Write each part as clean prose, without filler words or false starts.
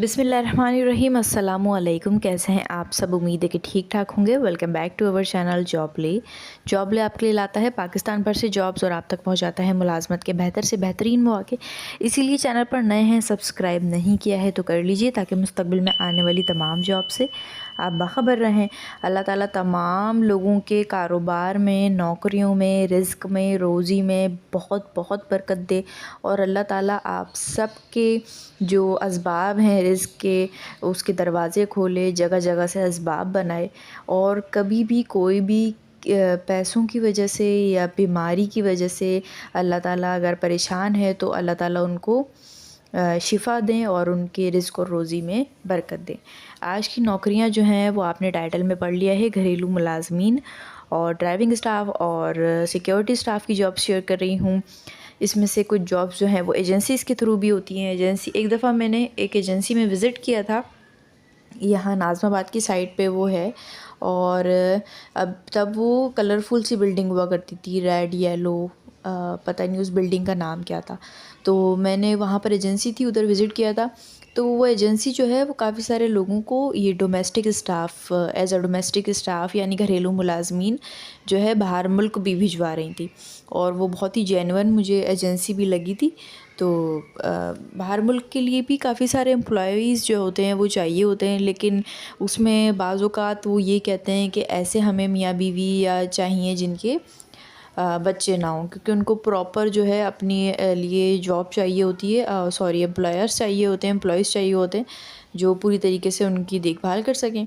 बिस्मिल्लाहिर्रहमानिर्रहीम अस्सलामुअलैकुम। कैसे हैं आप सब? उम्मीद है कि ठीक ठाक होंगे। Welcome back to our channel जॉबले आपके लिए लाता है पाकिस्तान भर से जॉब्स और आप तक पहुंचाता है मुलाजमत के बेहतर से बेहतरीन मौके। इसीलिए चैनल पर नए हैं, सब्सक्राइब नहीं किया है तो कर लीजिए ताकि मुस्तकबिल में आने वाली तमाम जॉब से आप बाखबर रहें। अल्लाह ताला तमाम लोगों के कारोबार में, नौकरियों में, रिज़्क में, रोज़ी में बहुत बहुत बरकत दे और अल्लाह ताला आप सब के जो असबाब हैं रिज़्क के उसके दरवाज़े खोले, जगह जगह से असबाब बनाए और कभी भी कोई भी पैसों की वजह से या बीमारी की वजह से अल्लाह ताला अगर परेशान है तो अल्लाह ताला उनको शिफ़ा दें और उनके रिज़्क और रोज़ी में बरकत दें। आज की नौकरियां जो हैं वो आपने टाइटल में पढ़ लिया है, घरेलू मुलाजमीन और ड्राइविंग स्टाफ और सिक्योरिटी स्टाफ की जॉब शेयर कर रही हूँ। इसमें से कुछ जॉब्स जो हैं वो एजेंसीज़ के थ्रू भी होती हैं। एक दफ़ा मैंने एक एजेंसी में विज़िट किया था, यहाँ नाज़माबाद की साइड पे वो है और अब तब वो कलरफुल सी बिल्डिंग हुआ करती थी, रेड येलो, पता नहीं उस बिल्डिंग का नाम क्या था। तो मैंने वहाँ पर एजेंसी थी, उधर विज़िट किया था। तो वो एजेंसी जो है वो काफ़ी सारे लोगों को ये domestic staff as a domestic staff यानी घरेलू मुलाजमीन जो है बाहर मुल्क भी भिजवा रही थी और वो बहुत ही जेन्युइन मुझे एजेंसी भी लगी थी। तो बाहर मुल्क के लिए भी काफ़ी सारे एम्प्लॉयज़ जो होते हैं वो चाहिए होते हैं, लेकिन उसमें बाज़ औक़ात वो ये कहते हैं कि ऐसे हमें मियाँ बीवी या चाहिए जिनके बच्चे ना हों, क्योंकि उनको प्रॉपर जो है अपने लिए जॉब चाहिए होती है, सॉरी एम्प्लॉयर्स चाहिए होते हैं, एम्प्लॉयज़ चाहिए होते हैं जो पूरी तरीके से उनकी देखभाल कर सकें।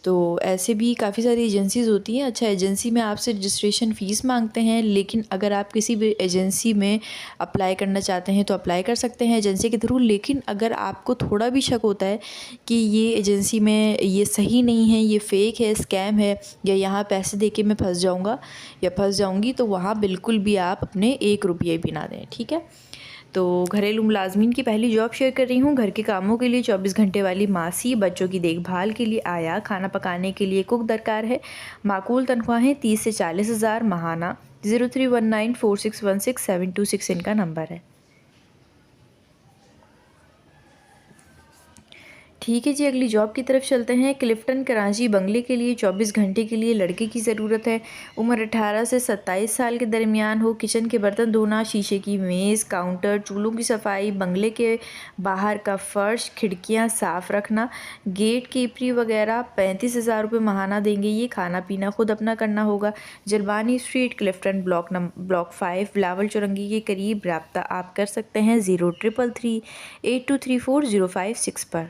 तो ऐसे भी काफ़ी सारी एजेंसीज़ होती हैं। अच्छा, एजेंसी में आपसे रजिस्ट्रेशन फ़ीस मांगते हैं, लेकिन अगर आप किसी भी एजेंसी में अप्लाई करना चाहते हैं तो अप्लाई कर सकते हैं एजेंसी के थ्रू। लेकिन अगर आपको थोड़ा भी शक होता है कि ये एजेंसी में ये सही नहीं है, ये फ़ेक है, स्कैम है या यहाँ पैसे दे के मैं फंस जाऊँगा या फंस जाऊँगी, तो वहाँ बिल्कुल भी आप अपने 1 रुपये भी ना दें, ठीक है। तो घरेलू मुलाजमीन की पहली जॉब शेयर कर रही हूँ। घर के कामों के लिए 24 घंटे वाली मासी, बच्चों की देखभाल के लिए आया, खाना पकाने के लिए कुक दरकार है। माकूल तनख्वाहें 30 से 40 हज़ार माहाना। 03194616 इनका नंबर है। ठीक है जी, अगली जॉब की तरफ चलते हैं। क्लिफ्टन कराची बंगले के लिए 24 घंटे के लिए लड़के की ज़रूरत है। उम्र 18 से 27 साल के दरमियान हो। किचन के बर्तन धोना, शीशे की मेज़, काउंटर, चूल्हों की सफाई, बंगले के बाहर का फ़र्श, खिड़कियां साफ़ रखना, गेट कीपरी वगैरह। 35,000 रुपये माहाना देंगे ये। खाना पीना खुद अपना करना होगा। जलबानी स्ट्रीट, क्लिफ्टन, ब्लॉक 5, बिलावल चौरंगी के करीब। रब्ता आप कर सकते हैं 0333823405 पर।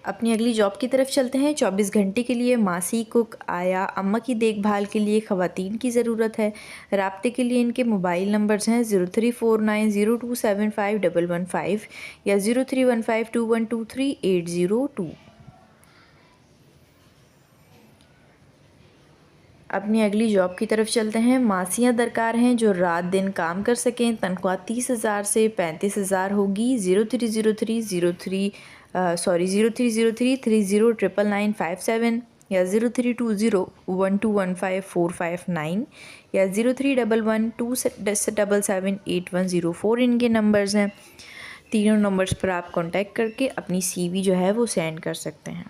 अपनी अगली जॉब की तरफ चलते हैं। 24 घंटे के लिए मासी, कुक, आया, अम्मा की देखभाल के लिए ख़वातीन की ज़रूरत है। राब्ते के लिए इनके मोबाइल नंबर्स हैं 034902751115 या 0315212380 अपनी अगली जॉब की तरफ चलते हैं। मासियाँ दरकार हैं जो रात दिन काम कर सकें। तनख्वाह 30,000 से 35,000 होगी। 030330399957 या 0320121545 या 0311277810 इनके नंबर्स हैं। तीनों नंबर्स पर आप कांटेक्ट करके अपनी सीवी जो है वो सेंड कर सकते हैं।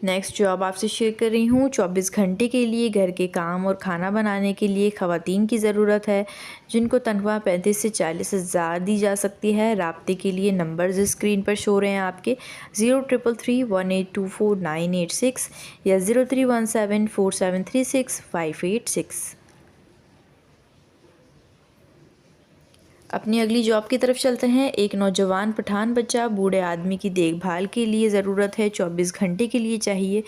नेक्स्ट जॉब आपसे शेयर कर रही हूँ। 24 घंटे के लिए घर के काम और खाना बनाने के लिए ख़वातीन की ज़रूरत है जिनको तनख्वाह 35 से 40 हज़ार दी जा सकती है। राब्ते के लिए नंबर्स स्क्रीन पर शो रहे हैं आपके 0333182986 या 03174736 अपनी अगली जॉब की तरफ चलते हैं। एक नौजवान पठान बच्चा बूढ़े आदमी की देखभाल के लिए ज़रूरत है। 24 घंटे के लिए चाहिए।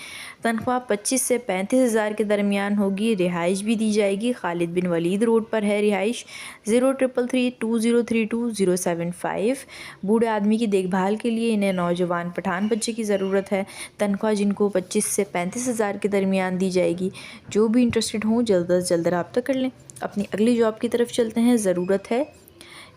तनख्वाह 25 से 35,000 के दरमियान होगी। रिहाइश भी दी जाएगी। खालिद बिन वलीद रोड पर है रिहाइश। 03332032 बूढ़े आदमी की देखभाल के लिए इन्हें नौजवान पठान बच्चे की ज़रूरत है। तनख्वाह जिनको 25 से 35,000 के दरमियान दी जाएगी। जो भी इंटरेस्टेड हों जल्द अज जल्द रब्ता कर लें। अपनी अगली जॉब की तरफ चलते हैं। ज़रूरत है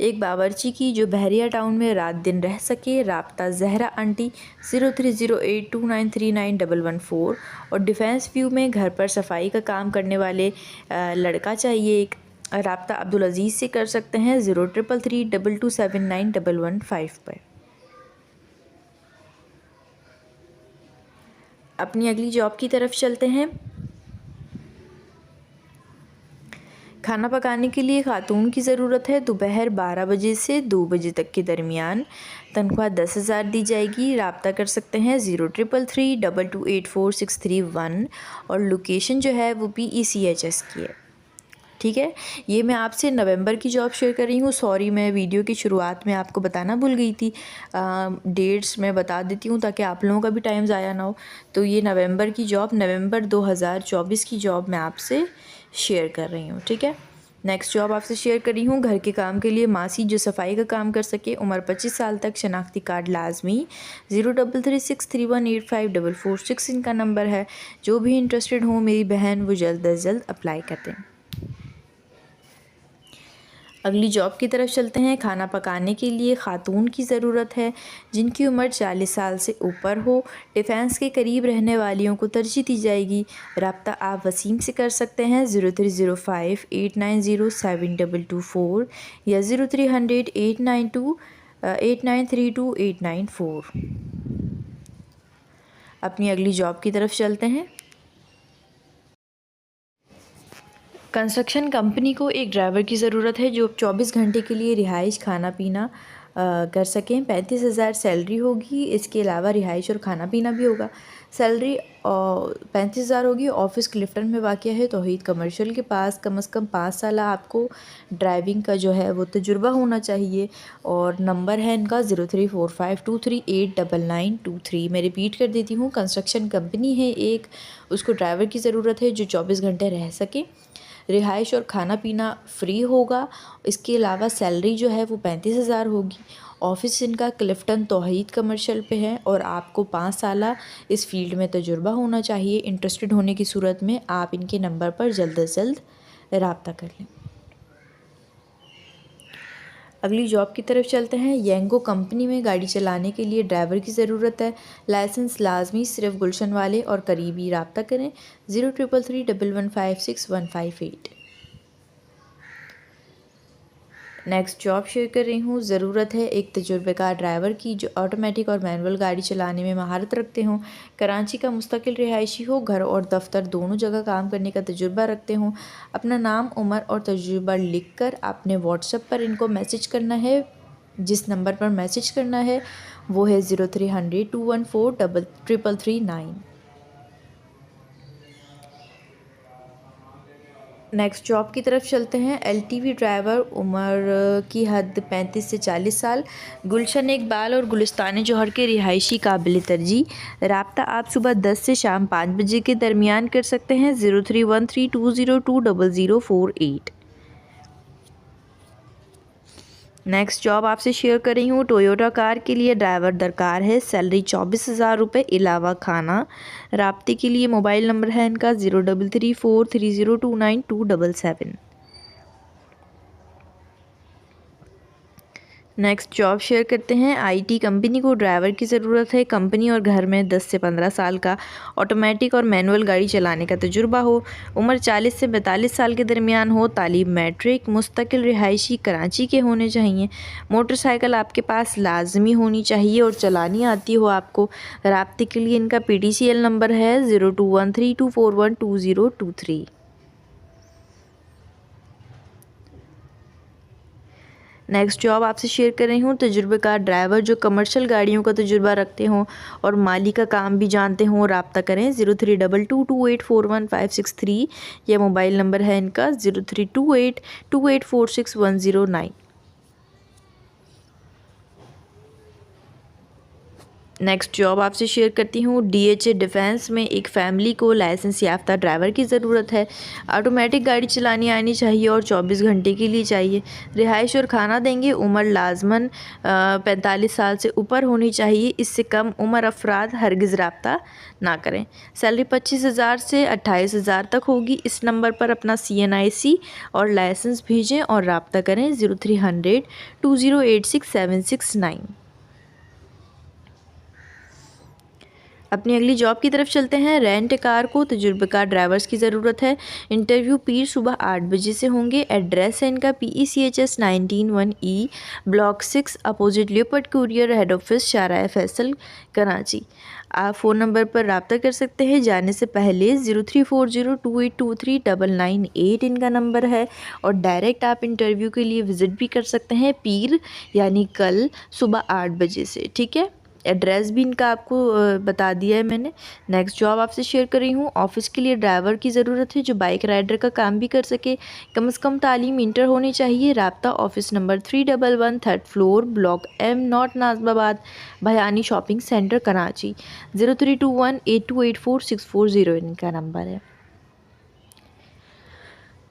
एक बावर्ची की जो बहरिया टाउन में रात दिन रह सके। राब्ता जहरा आंटी 030829391114 और डिफेंस व्यू में घर पर सफाई का काम करने वाले लड़का चाहिए एक। राब्ता अब्दुल अज़ीज़ से कर सकते हैं 033322791115 पर। अपनी अगली जॉब की तरफ चलते हैं। खाना पकाने के लिए खातून की ज़रूरत है। दोपहर 12 बजे से 2 बजे तक के दरमियान। तनख्वाह 10,000 दी जाएगी। राब्ता कर सकते हैं 0333228461 और लोकेशन जो है वो PECHS की है। ठीक है, ये मैं आपसे नवंबर की जॉब शेयर कर रही हूँ। सॉरी, मैं वीडियो की शुरुआत में आपको बताना भूल गई थी। डेट्स मैं बता देती हूँ ताकि आप लोगों का भी टाइम ज़ाया ना हो। तो ये नवंबर की जॉब, नवंबर 2024 की जॉब मैं आपसे शेयर कर रही हूँ। ठीक है, नेक्स्ट जॉब आपसे शेयर कर रही हूँ घर के काम के लिए मासी जो सफाई का काम कर सके। उम्र 25 साल तक। शनाख्ती कार्ड लाजमी। 0336318546 इनका नंबर है। जो भी इंटरेस्टेड हो मेरी बहन वो जल्द अज जल्द अप्लाई कर दें। अगली जॉब की तरफ चलते हैं। खाना पकाने के लिए खातून की ज़रूरत है जिनकी उम्र 40 साल से ऊपर हो। डिफेंस के करीब रहने वालियों को तरजीह दी जाएगी। राब्ता आप वसीम से कर सकते हैं 030589072224 या 030089328934। अपनी अगली जॉब की तरफ चलते हैं। कंस्ट्रक्शन कंपनी को एक ड्राइवर की ज़रूरत है जो 24 घंटे के लिए रिहाइश खाना पीना कर सकें। 35,000 सैलरी होगी। इसके अलावा रिहाइश और खाना पीना भी होगा। सैलरी 35,000 होगी। ऑफिस क्लिफ्टन में वाक़या है। तौहीद कमर्शियल के पास कम से कम 5 साल आपको ड्राइविंग का जो है वो तजुर्बा होना चाहिए। और नंबर है इनका 0345238993। मैं रिपीट कर देती हूँ, कंस्ट्रक्शन कंपनी है एक, उसको ड्राइवर की ज़रूरत है जो 24 घंटे रह सके। रिहाइश और खाना पीना फ्री होगा। इसके अलावा सैलरी जो है वो 35,000 होगी। ऑफिस इनका क्लिफ्टन तौहीद कमर्शियल पे है और आपको 5 साल इस फील्ड में तजुर्बा होना चाहिए। इंटरेस्टेड होने की सूरत में आप इनके नंबर पर जल्द अज जल्द रब्ता कर लें। अगली जॉब की तरफ चलते हैं। येंगो कंपनी में गाड़ी चलाने के लिए ड्राइवर की ज़रूरत है। लाइसेंस लाजमी, सिर्फ गुलशन वाले और करीबी। रब्ता करें 033311561558। नेक्स्ट जॉब शेयर कर रही हूँ। ज़रूरत है एक तजुर्बेकार ड्राइवर की जो ऑटोमेटिक और मैनुअल गाड़ी चलाने में महारत रखते हों। कराची का मुस्तकिल रिहायशी हो। घर और दफ्तर दोनों जगह काम करने का तजुर्बा रखते हों। अपना नाम, उम्र और तजुर्बा लिख कर आपने व्हाट्सएप पर इनको मैसेज करना है। जिस नंबर पर मैसेज करना है वो है 0300214339। नेक्स्ट जॉब की तरफ चलते हैं। LTV ड्राइवर, उम्र की हद 35 से 40 साल। गुलशन इकबाल और गुलिस्तान जौहर के रिहायशी काबिल तरजीह। रब्ता आप सुबह 10 से शाम 5 बजे के दरमियान कर सकते हैं 0313202048। नेक्स्ट जॉब आपसे शेयर कर रही हूँ। टोयोटा कार के लिए ड्राइवर दरकार है। सैलरी 24,000 रुपये अलावा खाना। राब्ते के लिए मोबाइल नंबर है इनका 0334302927। नेक्स्ट जॉब शेयर करते हैं। IT कंपनी को ड्राइवर की ज़रूरत है। कंपनी और घर में 10 से 15 साल का ऑटोमेटिक और मैनुअल गाड़ी चलाने का तजुर्बा हो। उम्र 40 से 42 साल के दरमियान हो। तालीम मैट्रिक। मुस्तकिल रिहायशी कराची के होने चाहिए। मोटरसाइकिल आपके पास लाजमी होनी चाहिए और चलानी आती हो आपको। राब्ते के लिए इनका PDCL नंबर है 021324122023। नेक्स्ट जॉब आपसे शेयर कर रही हूँ। तजुर्बेकार ड्राइवर जो कमर्शियल गाड़ियों का तजुर्बा रखते हों और माली का काम भी जानते हों। रब्ता करें 0322284156 यह मोबाइल नंबर है इनका 032828461009। नेक्स्ट जॉब आपसे शेयर करती हूँ। DHA डिफेंस में एक फ़ैमिली को लाइसेंस याफ्ता ड्राइवर की ज़रूरत है। ऑटोमेटिक गाड़ी चलानी आनी चाहिए और 24 घंटे के लिए चाहिए। रिहाइश और खाना देंगे। उम्र लाजमन 45 साल से ऊपर होनी चाहिए। इससे कम उम्र अफराद हरगिज़ रब्ता ना करें। सैलरी 25,000 से 28,000 तक होगी। इस नंबर पर अपना CNIC और लाइसेंस भेजें और रब्ता करें 0300208676 9। अपनी अगली जॉब की तरफ चलते हैं। रेंट कार को तजुर्बेकार ड्राइवर्स की ज़रूरत है। इंटरव्यू पीर सुबह 8 बजे से होंगे। एड्रेस है इनका PECHS 191E block 6 opposite Leopard courier head office Shahrah Faisal Karachi. आप फ़ोन नंबर पर रब्ता कर सकते हैं जाने से पहले। 034028239998 इनका नंबर है और डायरेक्ट आप इंटरव्यू के लिए विज़िट भी कर सकते हैं पीर यानी कल सुबह 8 बजे से। ठीक है, एड्रेस भी इनका आपको बता दिया है मैंने। नेक्स्ट जॉब आपसे शेयर कर रही हूँ। ऑफिस के लिए ड्राइवर की ज़रूरत है जो बाइक राइडर का काम भी कर सके। कम से कम तालीम इंटर होनी चाहिए। राब्ता office number 311 third floor block M north Najmabad Bhayani shopping centre Karachi. 0321828464 इनका नंबर है।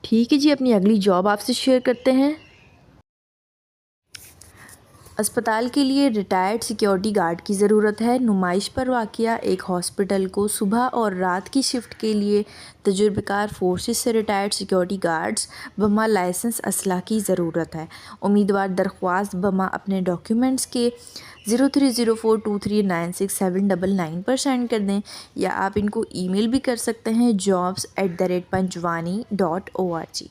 ठीक है जी, अपनी अगली जॉब आपसे शेयर करते हैं। अस्पताल के लिए रिटायर्ड सिक्योरिटी गार्ड की ज़रूरत है। नुमाइश पर वाक़िया एक हॉस्पिटल को सुबह और रात की शिफ्ट के लिए तजुर्बेकार फोर्सेस से रिटायर्ड सिक्योरिटी गार्ड्स बमा लाइसेंस असला की ज़रूरत है। उम्मीदवार दरख्वास्त बमा अपने डॉक्यूमेंट्स के 030423967999 पर सेंड कर दें या आप इनको ईमेल भी कर सकते हैं jobs@panjwani.org।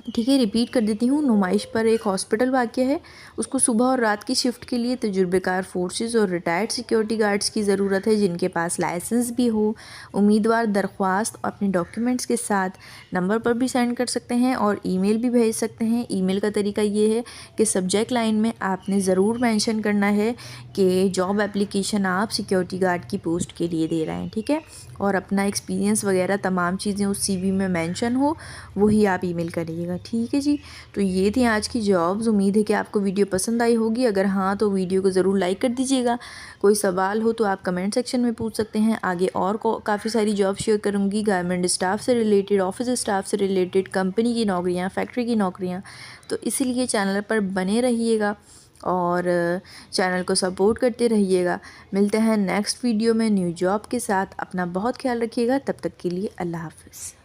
ठीक है, रिपीट कर देती हूँ। नुमाइश पर एक हॉस्पिटल वाक़या है, उसको सुबह और रात की शिफ्ट के लिए तजुर्बेकार फोर्सेस और रिटायर्ड सिक्योरिटी गार्ड्स की ज़रूरत है जिनके पास लाइसेंस भी हो। उम्मीदवार दरख्वास्त अपने डॉक्यूमेंट्स के साथ नंबर पर भी सेंड कर सकते हैं और ईमेल भी भेज सकते हैं। ईमेल का तरीका ये है कि सब्जेक्ट लाइन में आपने ज़रूर मेंशन करना है कि जॉब एप्लीकेशन आप सिक्योरिटी गार्ड की पोस्ट के लिए दे रहे हैं। ठीक है, और अपना एक्सपीरियंस वगैरह तमाम चीज़ें उस CV में मेंशन हो वही आप ईमेल करिएगा। ठीक है जी, तो ये थी आज की जॉब्स। उम्मीद है कि आपको वीडियो पसंद आई होगी। अगर हाँ तो वीडियो को ज़रूर लाइक कर दीजिएगा। कोई सवाल हो तो आप कमेंट सेक्शन में पूछ सकते हैं। आगे और काफ़ी सारी जॉब शेयर करूँगी, गारमेंट स्टाफ से रिलेटेड, ऑफिस स्टाफ से रिलेटेड, कंपनी की नौकरियाँ, फैक्ट्री की नौकरियाँ। तो इसीलिए चैनल पर बने रहिएगा और चैनल को सपोर्ट करते रहिएगा। मिलते हैं नेक्स्ट वीडियो में न्यू जॉब के साथ। अपना बहुत ख्याल रखिएगा। तब तक के लिए अल्लाह हाफ़िज़।